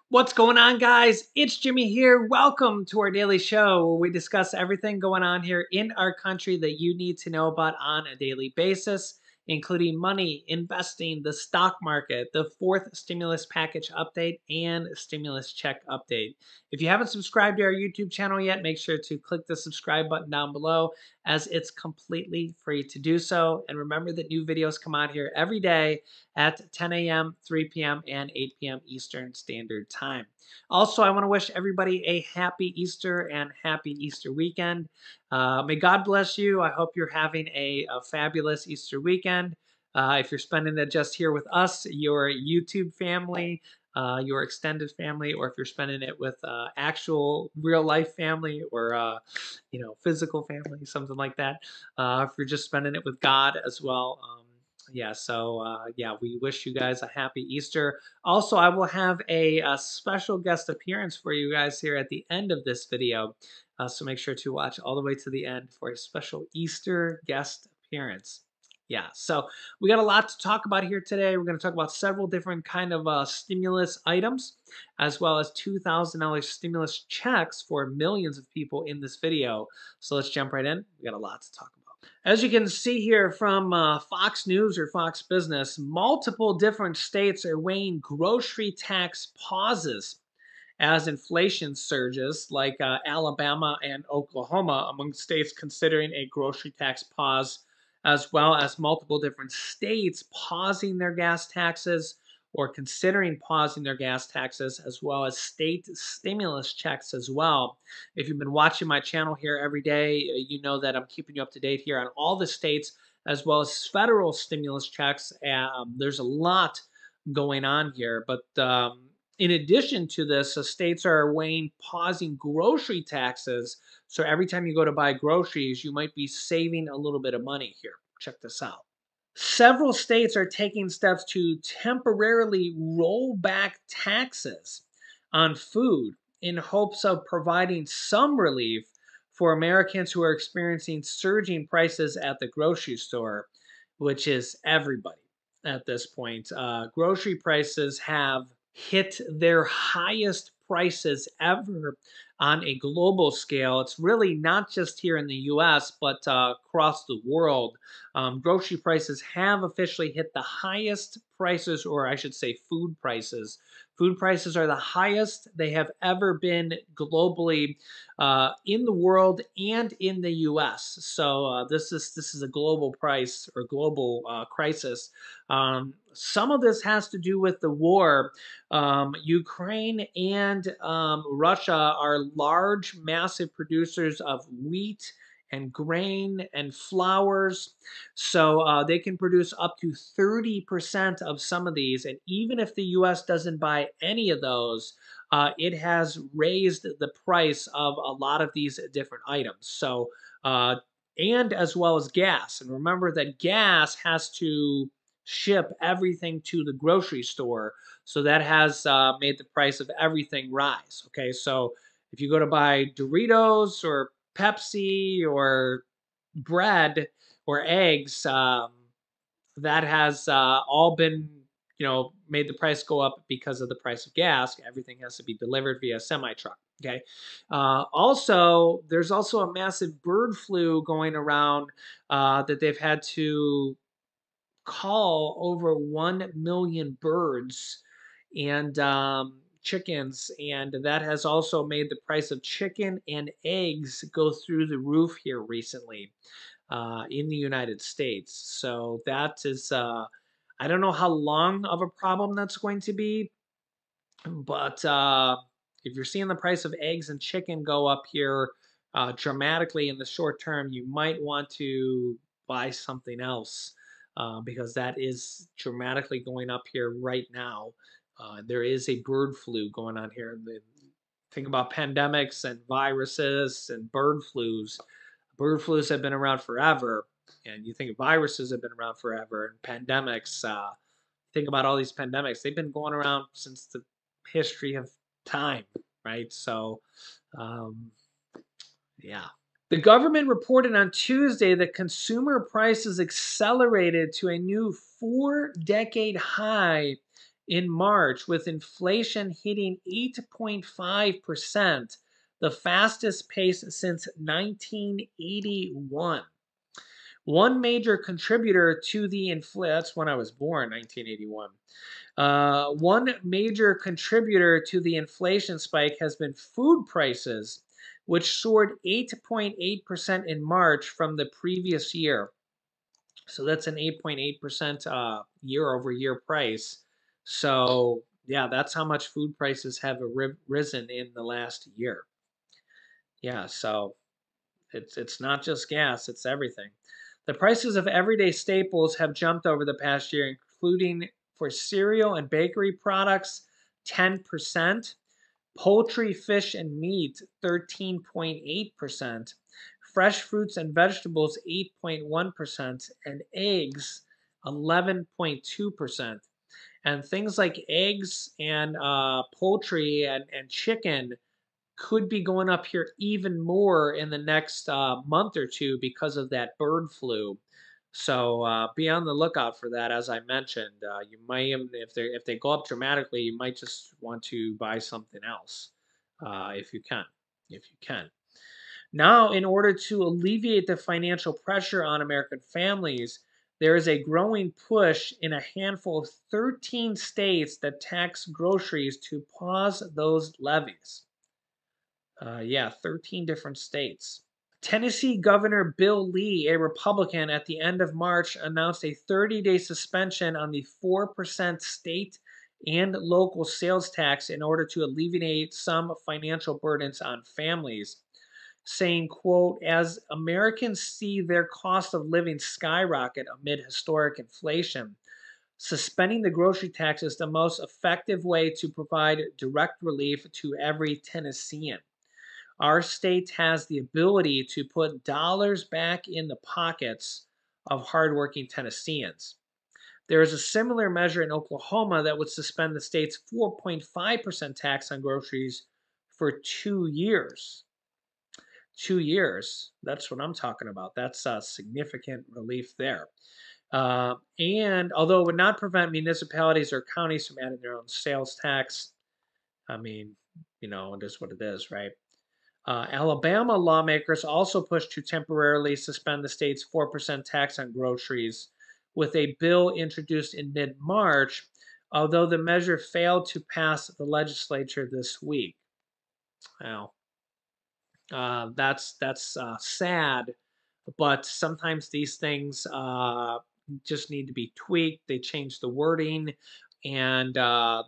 What's going on, guys? It's Jimmy here. Welcome to our daily show where we discuss everything going on here in our country that you need to know about on a daily basis, including money, investing, the stock market, the fourth stimulus package update, and stimulus check update. If you haven't subscribed to our YouTube channel yet, make sure to click the subscribe button down below as it's completely free to do so. And remember that new videos come out here every day at 10 a.m., 3 p.m., and 8 p.m. Eastern Standard Time. Also, I want to wish everybody a happy Easter and happy Easter weekend. May God bless you. I hope you're having a fabulous Easter weekend. If you're spending it just here with us, your YouTube family, your extended family, or if you're spending it with actual real life family or physical family, something like that. If you're just spending it with God as well. We wish you guys a happy Easter. Also, I will have a special guest appearance for you guys here at the end of this video. So make sure to watch all the way to the end for a special Easter guest appearance. Yeah, so we got a lot to talk about here today. We're going to talk about several different kind of stimulus items, as well as $2,000 stimulus checks for millions of people in this video. So let's jump right in. We got a lot to talk about. As you can see here from Fox News or Fox Business, multiple different states are weighing grocery tax pauses as inflation surges, like Alabama and Oklahoma, among states considering a grocery tax pause, as well as multiple different states pausing their gas taxes or considering pausing their gas taxes, as well as state stimulus checks as well. If you've been watching my channel here every day, you know that I'm keeping you up to date here on all the states, as well as federal stimulus checks. There's a lot going on here, but in addition to this, the states are weighing pausing grocery taxes. So every time you go to buy groceries, you might be saving a little bit of money here. Check this out. Several states are taking steps to temporarily roll back taxes on food in hopes of providing some relief for Americans who are experiencing surging prices at the grocery store, which is everybody at this point. Grocery prices have hit their highest prices ever on a global scale. It's really not just here in the US, but across the world. Grocery prices have officially hit the highest prices, or I should say food prices. Food prices are the highest they have ever been globally in the world and in the U.S. So this is a global price or global crisis. Some of this has to do with the war. Ukraine and Russia are large, massive producers of wheat and grain and flours. So they can produce up to 30% of some of these. And even if the U.S. doesn't buy any of those, it has raised the price of a lot of these different items. And as well as gas. And remember that gas has to ship everything to the grocery store. So that has made the price of everything rise. Okay, so if you go to buy Doritos or Pepsi or bread or eggs, that has all been, made the price go up because of the price of gas. Everything has to be delivered via semi-truck. Okay. Also, there's also a massive bird flu going around that they've had to call over 1 million birds and chickens, and that has also made the price of chicken and eggs go through the roof here recently in the United States. So that is, I don't know how long of a problem that's going to be, but if you're seeing the price of eggs and chicken go up here dramatically in the short term, you might want to buy something else because that is dramatically going up here right now. There is a bird flu going on here. Think about pandemics and viruses and bird flus. Bird flus have been around forever, and you think viruses have been around forever, and pandemics. Think about all these pandemics; they've been going around since the history of time, right? So, um, yeah. The government reported on Tuesday that consumer prices accelerated to a new 4-decade high in March, with inflation hitting 8.5%, the fastest pace since 1981. One major contributor to the that's when I was born, 1981. One major contributor to the inflation spike has been food prices, which soared 8.8% in March from the previous year. So that's an 8.8% year over year price. So, yeah, that's how much food prices have risen in the last year. Yeah, so it's not just gas, it's everything. The prices of everyday staples have jumped over the past year, including for cereal and bakery products, 10%, poultry, fish, and meat, 13.8%, fresh fruits and vegetables, 8.1%, and eggs, 11.2%. And things like eggs and poultry and chicken could be going up here even more in the next month or two because of that bird flu. So be on the lookout for that. As I mentioned, you might, if they go up dramatically, you might just want to buy something else if you can. If you can. Now, in order to alleviate the financial pressure on American families, there is a growing push in a handful of 13 states that tax groceries to pause those levies. Yeah, 13 different states. Tennessee Governor Bill Lee, a Republican, at the end of March announced a 30-day suspension on the 4% state and local sales tax in order to alleviate some financial burdens on families, saying, quote, as Americans see their cost of living skyrocket amid historic inflation, suspending the grocery tax is the most effective way to provide direct relief to every Tennessean. Our state has the ability to put dollars back in the pockets of hardworking Tennesseans. There is a similar measure in Oklahoma that would suspend the state's 4.5% tax on groceries for 2 years. 2 years. That's what I'm talking about. That's a significant relief there. And although it would not prevent municipalities or counties from adding their own sales tax, I mean, it is what it is, right? Alabama lawmakers also pushed to temporarily suspend the state's 4% tax on groceries with a bill introduced in mid March, although the measure failed to pass the legislature this week. Well, that's sad, but sometimes these things just need to be tweaked. They change the wording, and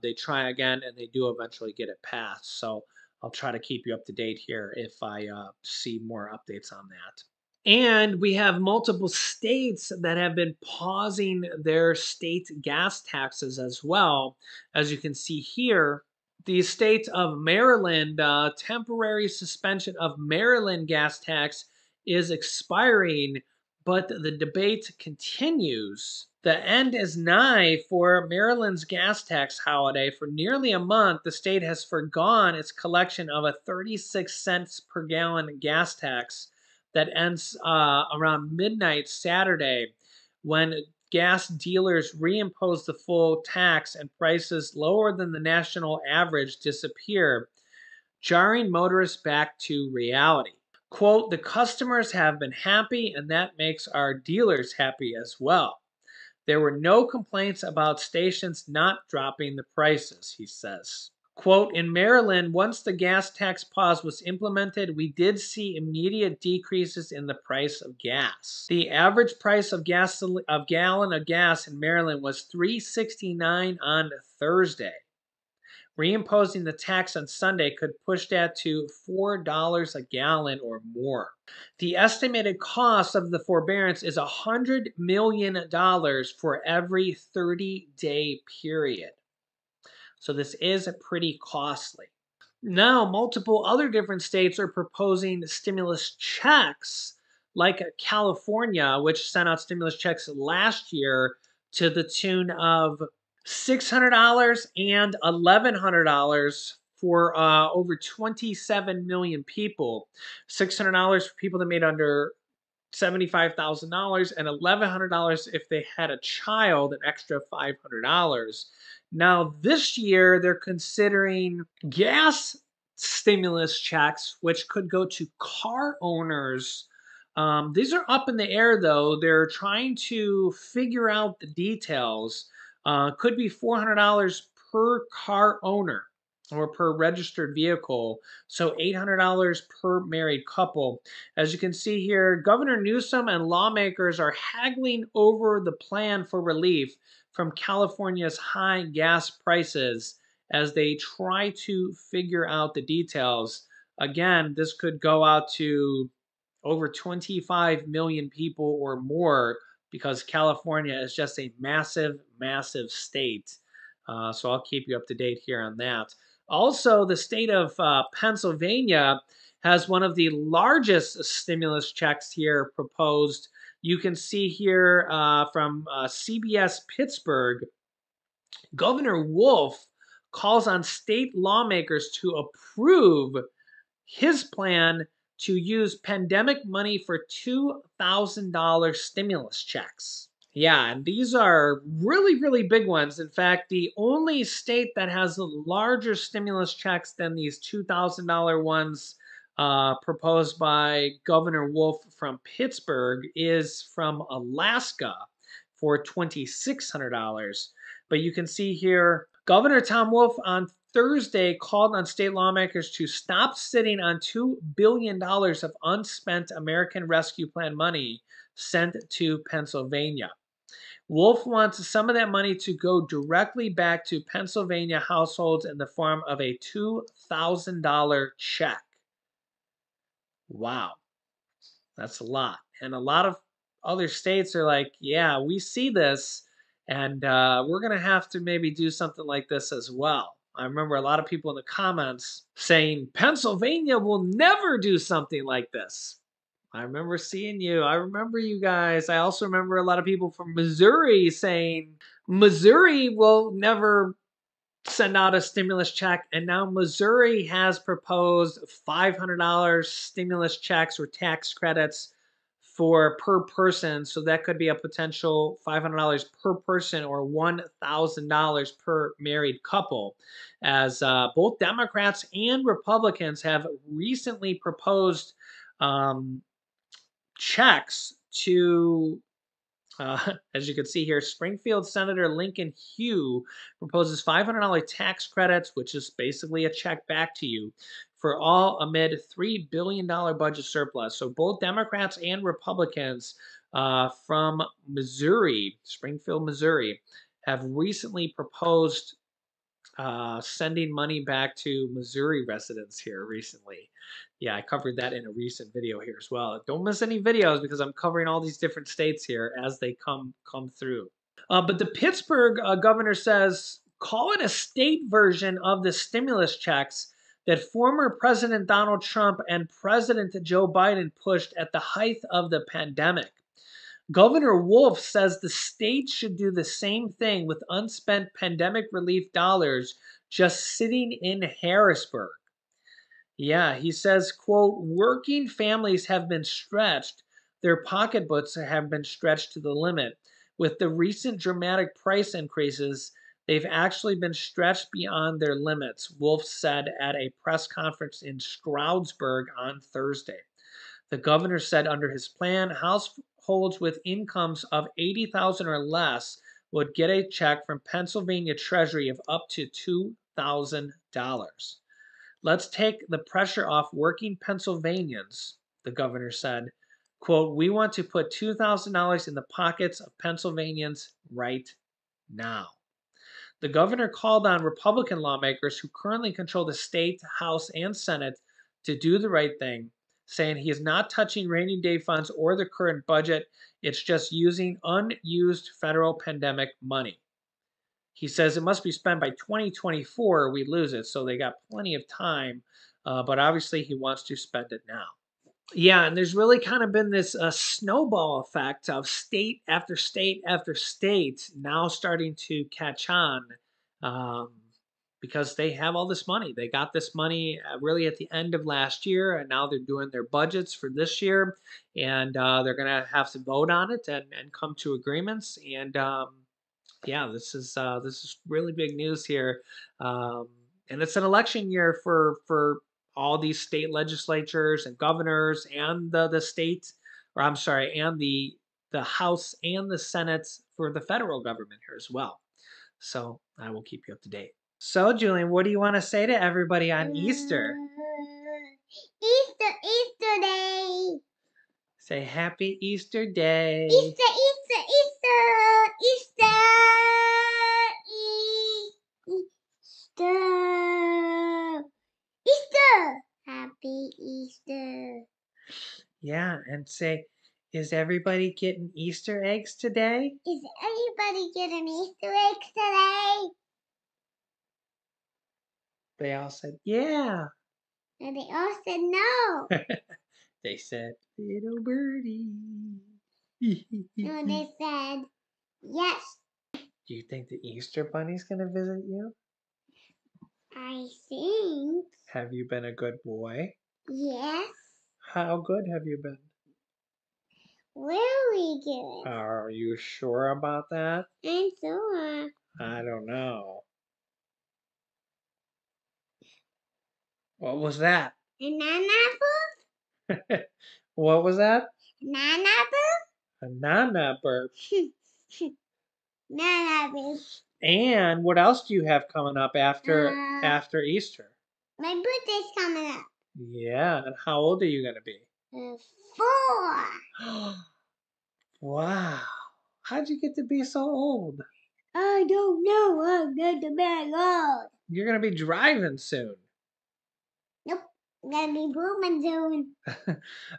they try again, and they do eventually get it passed. So I'll try to keep you up to date here if I see more updates on that. And we have multiple states that have been pausing their state gas taxes as well. As you can see here, the state of Maryland, temporary suspension of Maryland gas tax is expiring, but the debate continues. The end is nigh for Maryland's gas tax holiday. For nearly a month, the state has forgone its collection of a 36 cents per gallon gas tax that ends around midnight Saturday, when gas dealers reimpose the full tax and prices lower than the national average disappear, jarring motorists back to reality. Quote, the customers have been happy, and that makes our dealers happy as well. There were no complaints about stations not dropping the prices, he says. Quote, in Maryland, once the gas tax pause was implemented, we did see immediate decreases in the price of gas. The average price of gallon of gas in Maryland was $3.69 on Thursday. Reimposing the tax on Sunday could push that to $4 a gallon or more. The estimated cost of the forbearance is $100 million for every 30-day period. So this is pretty costly. Now, multiple other different states are proposing stimulus checks, like California, which sent out stimulus checks last year to the tune of $600 and $1,100 for over 27 million people. $600 for people that made under $75,000 and $1,100 if they had a child, an extra $500. Now, this year, they're considering gas stimulus checks, which could go to car owners. These are up in the air, though. They're trying to figure out the details. Could be $400 per car owner or per registered vehicle. So $800 per married couple. As you can see here, Governor Newsom and lawmakers are haggling over the plan for relief from California's high gas prices as they try to figure out the details. Again, this could go out to over 25 million people or more because California is just a massive, massive state. So I'll keep you up to date here on that. Also, the state of Pennsylvania has one of the largest stimulus checks here proposed. You can see here from CBS Pittsburgh, Governor Wolf calls on state lawmakers to approve his plan to use pandemic money for $2,000 stimulus checks. Yeah, and these are really, really big ones. In fact, the only state that has larger stimulus checks than these $2,000 ones proposed by Governor Wolf from Pittsburgh is from Alaska for $2,600. But you can see here, Governor Tom Wolf on Thursday called on state lawmakers to stop sitting on $2 billion of unspent American Rescue Plan money sent to Pennsylvania. Wolf wants some of that money to go directly back to Pennsylvania households in the form of a $2,000 check. Wow, that's a lot. And a lot of other states are like, yeah, we see this, and we're going to have to maybe do something like this as well. I remember a lot of people in the comments saying, Pennsylvania will never do something like this. I remember seeing you. I remember you guys. I also remember a lot of people from Missouri saying, Missouri will never send out a stimulus check. And now Missouri has proposed $500 stimulus checks or tax credits for per person. So that could be a potential $500 per person or $1,000 per married couple. As both Democrats and Republicans have recently proposed checks to as you can see here, Springfield Senator Lincoln Hugh proposes $500 tax credits, which is basically a check back to you, for all amid $3 billion budget surplus. So both Democrats and Republicans from Missouri, Springfield, Missouri, have recently proposed sending money back to Missouri residents here recently. Yeah, I covered that in a recent video here as well. Don't miss any videos because I'm covering all these different states here as they come through. But the Pittsburgh governor says, call it a state version of the stimulus checks that former President Donald Trump and President Joe Biden pushed at the height of the pandemic. Governor Wolf says the state should do the same thing with unspent pandemic relief dollars just sitting in Harrisburg. Yeah, he says, quote, working families have been stretched. Their pocketbooks have been stretched to the limit. With the recent dramatic price increases, they've actually been stretched beyond their limits, Wolf said at a press conference in Stroudsburg on Thursday. The governor said under his plan, households with incomes of $80,000 or less would get a check from Pennsylvania Treasury of up to $2,000. Let's take the pressure off working Pennsylvanians, the governor said. Quote, we want to put $2,000 in the pockets of Pennsylvanians right now. The governor called on Republican lawmakers who currently control the state, House, and Senate to do the right thing, saying he is not touching rainy day funds or the current budget. It's just using unused federal pandemic money. He says it must be spent by 2024 or we lose it, so they got plenty of time, but obviously he wants to spend it now. Yeah, and there's really kind of been this snowball effect of state after state after state now starting to catch on um, because they have all this money. They got this money really at the end of last year, and now they're doing their budgets for this year, and they're going to have to vote on it and come to agreements. And Yeah, this is really big news here, um, and it's an election year for all these state legislatures and governors and the state, or I'm sorry, and the House and the Senate for the federal government here as well. So I will keep you up to date. So, Julian, what do you want to say to everybody on Easter? Easter, Easter day. Say Happy Easter Day. Easter, Easter, Easter, Easter, Easter, Easter. Happy Easter. Yeah, and say, is everybody getting Easter eggs today? Is everybody getting Easter eggs today? They all said, yeah. And they all said no. They said, little birdie. No, they said yes. Do you think the Easter Bunny's going to visit you? I think Have you been a good boy? yes. How good have you been? Really good. Are you sure about that? I'm sure. I don't know. What was that? Banana apple? What was that? Banana apple? A nana burp. Banana apple. And what else do you have coming up after Uh, Easter? My birthday's coming up. Yeah, and how old are you going to be? 4. Wow. How'd you get to be so old? I don't know. I'm going to be old. You're going to be driving soon. Nope. I'm going to be booming soon.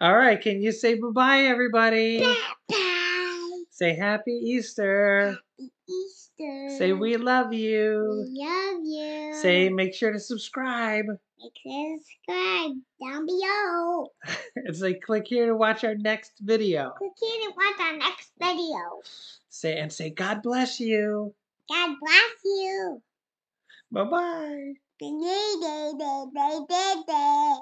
All right, can you say bye-bye, everybody? Bye-bye. Say Happy Easter. Happy Easter. Say we love you. We love you. Say make sure to subscribe. Make sure to subscribe down below. And say click here to watch our next video. Click here to watch our next video. Say God bless you. God bless you. Bye-bye. Good day, day, day, day, day, day.